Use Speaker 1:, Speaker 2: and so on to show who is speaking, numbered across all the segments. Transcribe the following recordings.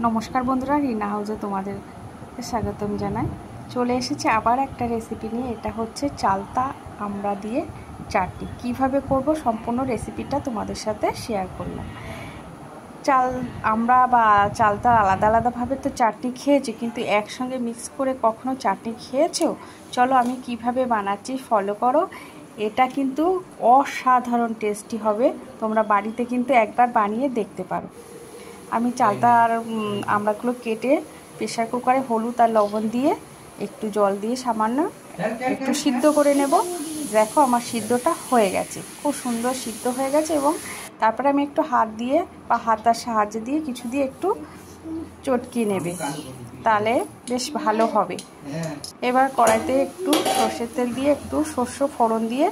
Speaker 1: নমস্কার বন্ধুরা, রিনা হাউজে তোমাদের স্বাগতম জানাই। চলে এসেছি আবার একটা রেসিপি নিয়ে। এটা হচ্ছে চালতা আমড়া দিয়ে চাটনি। কিভাবে করব সম্পূর্ণ রেসিপিটা তোমাদের সাথে শেয়ার করলাম। আমরা বা চালতা আলাদা আলাদাভাবে তো চাটনি খেয়েছি, কিন্তু একসঙ্গে মিক্স করে কখনো চাটনি খেয়েছো? চলো আমি কিভাবে বানাচ্ছি ফলো করো। এটা কিন্তু অসাধারণ টেস্টি হবে। তোমরা বাড়িতে কিন্তু একবার বানিয়ে দেখতে পারো। আমি চালতা আর আমড়াগুলো কেটে প্রেশার কুকারে হলুদ আর লবণ দিয়ে একটু জল দিয়ে সামান্য একটু সিদ্ধ করে নেব। দেখো আমার সিদ্ধটা হয়ে গেছে, খুব সুন্দর সিদ্ধ হয়ে গেছে। এবং তারপরে আমি একটু হাত দিয়ে বা হাতার সাহায্য দিয়ে কিছু দিয়ে একটু চটকিয়ে নেবে, তাহলে বেশ ভালো হবে। এবার কড়াইতে একটু সর্ষের তেল দিয়ে একটু সর্ষ ফোড়ন দিয়ে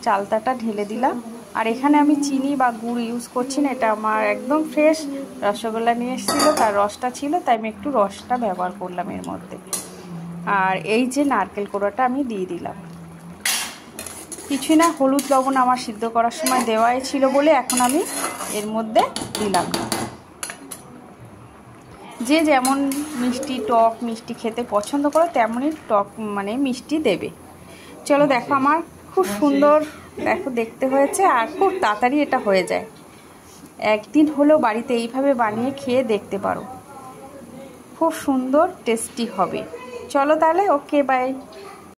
Speaker 1: চালতাটা ঢেলে দিলাম। আর এখানে আমি চিনি বা গুড় ইউজ করছি না, এটা আমার একদম ফ্রেশ রসগোল্লা নিয়ে এসেছিলো, তার রসটা ছিল, তাই আমি একটু রসটা ব্যবহার করলাম এর মধ্যে। আর এই যে নারকেল কোড়াটা আমি দিয়ে দিলাম। কিছুই না, হলুদ লবণ আমার সিদ্ধ করার সময় দেওয়াই ছিল বলে এখন আমি এর মধ্যে দিলাম না। যে যেমন মিষ্টি টক মিষ্টি খেতে পছন্দ করো তেমনই টক মানে মিষ্টি দেবে। চলো দেখো আমার খুব সুন্দর দেখো দেখতে হয়েছে, আর খুব তাড়াতাড়ি এটা হয়ে যায়। একদিন হলেও বাড়িতে এইভাবে বানিয়ে খেয়ে দেখতে পারো, খুব সুন্দর টেস্টি হবে। চলো তাহলে, ওকে বাই।